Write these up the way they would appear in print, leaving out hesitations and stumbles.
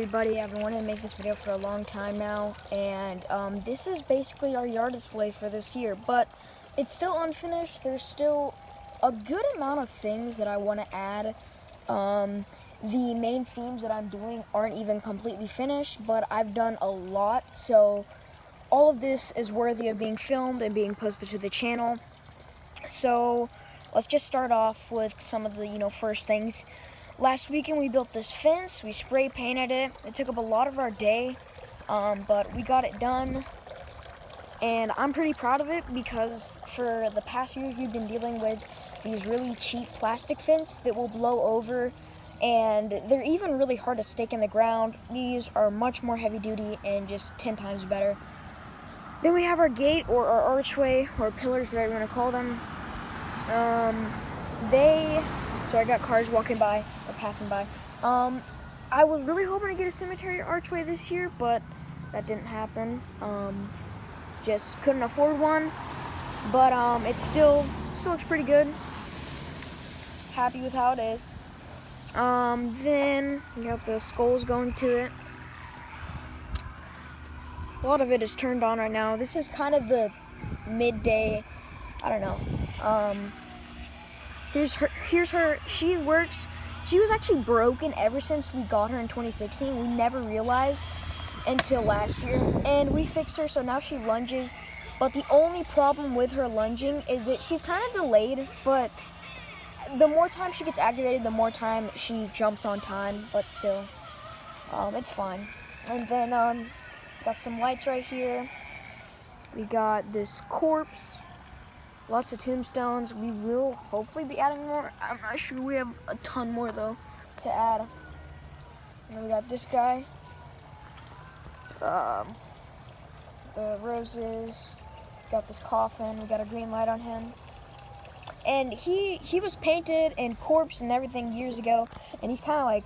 everybody. I've been wanting to make this video for a long time now, and this is basically our yard display for this year, but it's still unfinished. There's still a good amount of things that I want to add. The main themes that I'm doing aren't even completely finished, but I've done a lot, so all of this is worthy of being filmed and being posted to the channel. So let's just start off with some of the first things. Last weekend we built this fence, we spray painted it. It took up a lot of our day, but we got it done. And I'm pretty proud of it because for the past years we've been dealing with these really cheap plastic fence that will blow over, and they're even really hard to stake in the ground. These are much more heavy duty and just 10 times better. Then we have our gate or our archway or pillars, whatever you want to call them. So I got cars walking by or passing by. I was really hoping to get a cemetery archway this year, but that didn't happen. Just couldn't afford one, but it still looks pretty good. Happy with how it is. Then we got the skulls going to it. A lot of it is turned on right now. This is kind of the midday, I don't know. Here's her. She was actually broken ever since we got her in 2016. We never realized until last year, and we fixed her, so now she lunges. But the only problem with her lunging is that she's kind of delayed, but the more time she gets activated, the more time she jumps on time, but still, it's fine. And then, got some lights right here. We got this corpse. Lots of tombstones. We will hopefully be adding more. I'm not sure. We have a ton more, though, to add. And then we got this guy. The roses. Got this coffin. We got a green light on him. And he was painted and corpse and everything years ago. And he's kind of like,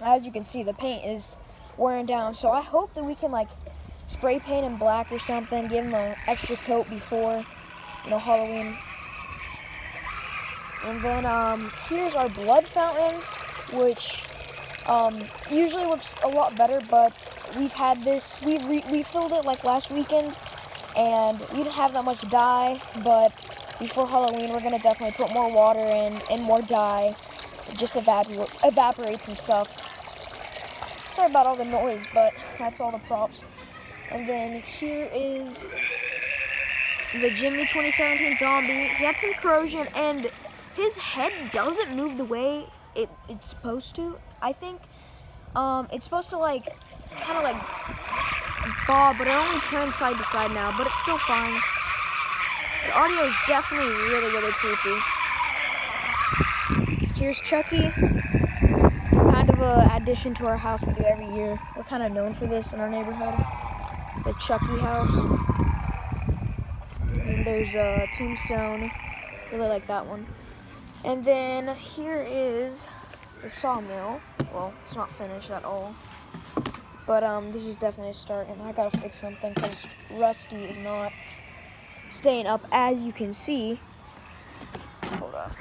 as you can see, the paint is wearing down. So I hope that we can, like, spray paint him black or something. Give him an extra coat before Halloween. And then here's our blood fountain, which usually looks a lot better, but we've had this, we refilled it like last weekend, and we didn't have that much dye, but before Halloween we're gonna definitely put more water in and more dye. It just evaporates and stuff. Sorry about all the noise, but that's all the props. And then here is the Jimmy 2017 zombie. He had some corrosion, and his head doesn't move the way it's supposed to. I think it's supposed to kind of bob, but it only turns side to side now, but it's still fine. The audio is definitely really, really creepy. Here's Chucky. Kind of a addition to our house we do every year. We're kind of known for this in our neighborhood. The Chucky house. And there's a tombstone. Really like that one. And then here is the sawmill. Well, it's not finished at all. But this is definitely a start, and I gotta fix something because Rusty is not staying up, as you can see. Hold up.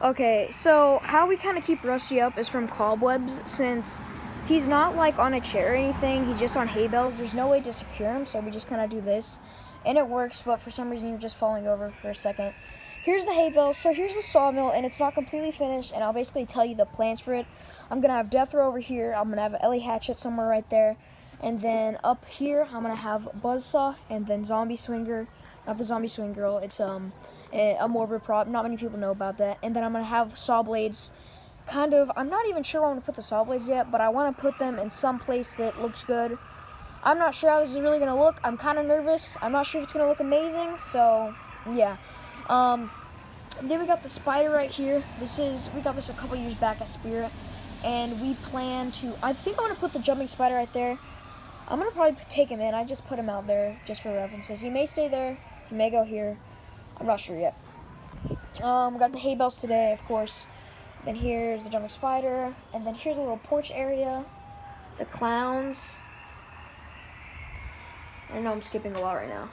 Okay, so how we kind of keep Rusty up is from cobwebs, since he's not like on a chair or anything, he's just on hay bales. There's no way to secure him, so we just kind of do this. And it works, but for some reason you're just falling over for a second. Here's the hay bales. So here's the sawmill, and it's not completely finished, and I'll basically tell you the plans for it. I'm going to have Death Row over here. I'm going to have an Ellie Hatchet somewhere right there. And then up here, I'm going to have Buzzsaw, and then Zombie Swinger. Not the Zombie Swing Girl. It's a morbid prop. Not many people know about that. And then I'm going to have saw blades. Kind of, I'm not even sure where I'm going to put the saw blades yet, but I want to put them in some place that looks good. I'm not sure how this is really going to look. I'm kind of nervous. I'm not sure if it's going to look amazing, so yeah. Then we got the spider right here. We got this a couple years back at Spirit, and we plan to, I think I'm going to put the jumping spider right there. I'm going to probably take him in. I just put him out there just for references. He may stay there. He may go here. I'm not sure yet. We got the hay bales today, of course. Then here's the jumping spider, and then here's a little porch area. The clowns. I know I'm skipping a lot right now.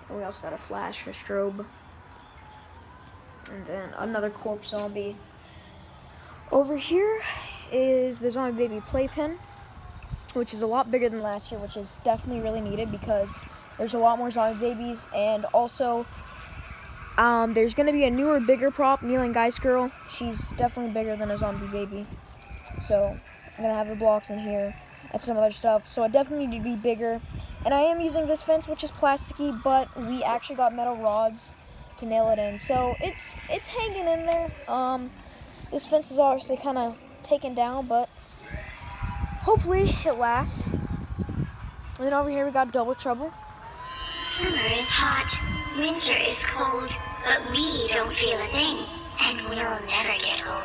And we also got a flash for strobe. And then another corpse zombie. Over here is the zombie baby playpen, which is a lot bigger than last year, which is definitely really needed because there's a lot more zombie babies. And also, there's going to be a newer, bigger prop, Kneeling Geist Girl. She's definitely bigger than a zombie baby. So I'm going to have the blocks in here and some other stuff. So I definitely need to be bigger. And I am using this fence, which is plasticky, but we actually got metal rods to nail it in. So it's hanging in there. This fence is obviously kind of taken down, but hopefully it lasts. And then over here we got Double Trouble. Summer is hot, winter is cold, but we don't feel a thing, and we'll never get old.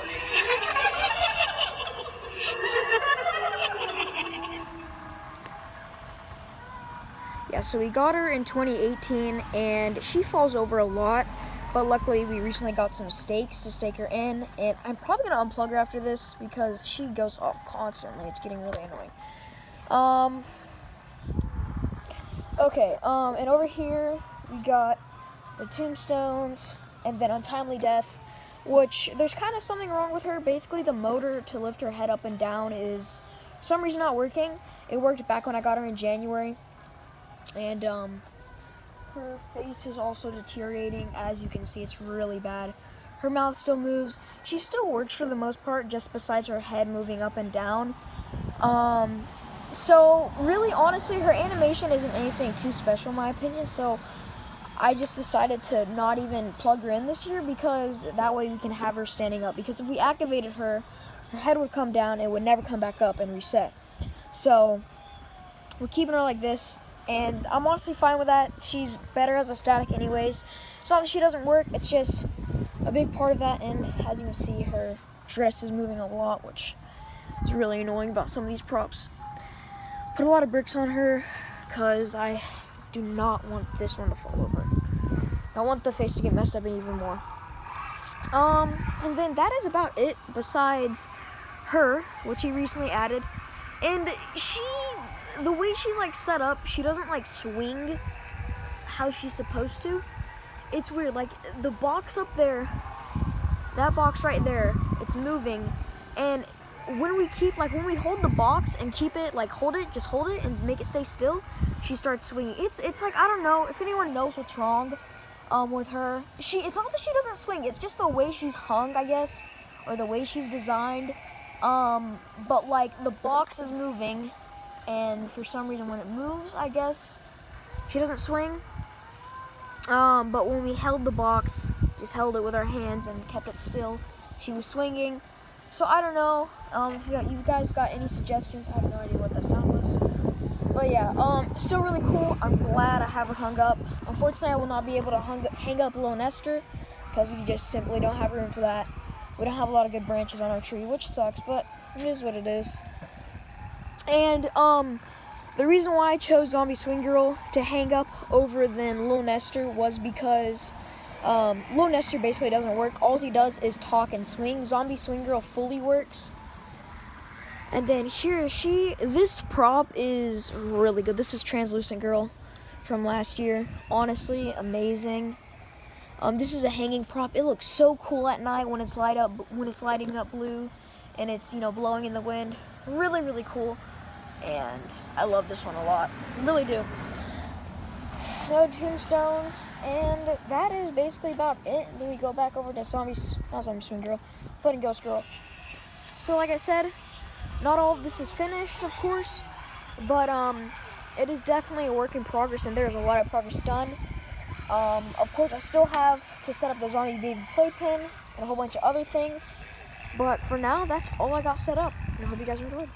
Yeah, so we got her in 2018, and she falls over a lot, but luckily we recently got some stakes to stake her in, and I'm probably going to unplug her after this because she goes off constantly. It's getting really annoying. Okay, and over here we got the tombstones, and then untimely death, which there's kind of something wrong with her. Basically, the motor to lift her head up and down is for some reason not working. It worked back when I got her in January, and her face is also deteriorating. As you can see, it's really bad. Her mouth still moves. She still works for the most part, just besides her head moving up and down. So really, honestly, her animation isn't anything too special in my opinion, so I just decided to not even plug her in this year because that way we can have her standing up. Because if we activated her, her head would come down, it would never come back up and reset. So we're keeping her like this, and I'm honestly fine with that. She's better as a static anyways. It's not that she doesn't work, it's just a big part of that, and as you can see, her dress is moving a lot, which is really annoying about some of these props. Put a lot of bricks on her because I do not want this one to fall over. I want the face to get messed up even more. And then that is about it besides her, which he recently added. And the way she's like set up, she doesn't like swing how she's supposed to. It's weird, like the box up there, that box right there, it's moving, and when we hold the box and keep it, like just hold it and make it stay still, she starts swinging. It's like, I don't know if anyone knows what's wrong with her. It's not that she doesn't swing, it's just the way she's hung, I guess, or the way she's designed. But like the box is moving, and for some reason when it moves, I guess she doesn't swing. But when we held the box, just held it with our hands and kept it still, she was swinging. So I don't know if you guys got any suggestions. I have no idea what that sound was. But yeah, still really cool. I'm glad I have her hung up. Unfortunately, I will not be able to hang up Lone Esther because we just simply don't have room for that. We don't have a lot of good branches on our tree, which sucks, but it is what it is. And the reason why I chose Zombie Swing Girl to hang up over than Lone Esther was because Lone Esther basically doesn't work. All he does is talk and swing. Zombie Swing Girl fully works. And then here this prop is really good. This is Translucent Girl from last year. Honestly, amazing. This is a hanging prop. It looks so cool at night when it's lighting up blue and it's, blowing in the wind. Really, really cool. And I love this one a lot. Really do. No tombstones, and that is basically about it. Then we go back over to Zombie Swing Girl, Floating Ghost Girl. So like I said, not all of this is finished, of course, but it is definitely a work in progress, and there's a lot of progress done. Of course, I still have to set up the Zombie Baby Playpen and a whole bunch of other things, but for now, that's all I got set up, and I hope you guys enjoyed.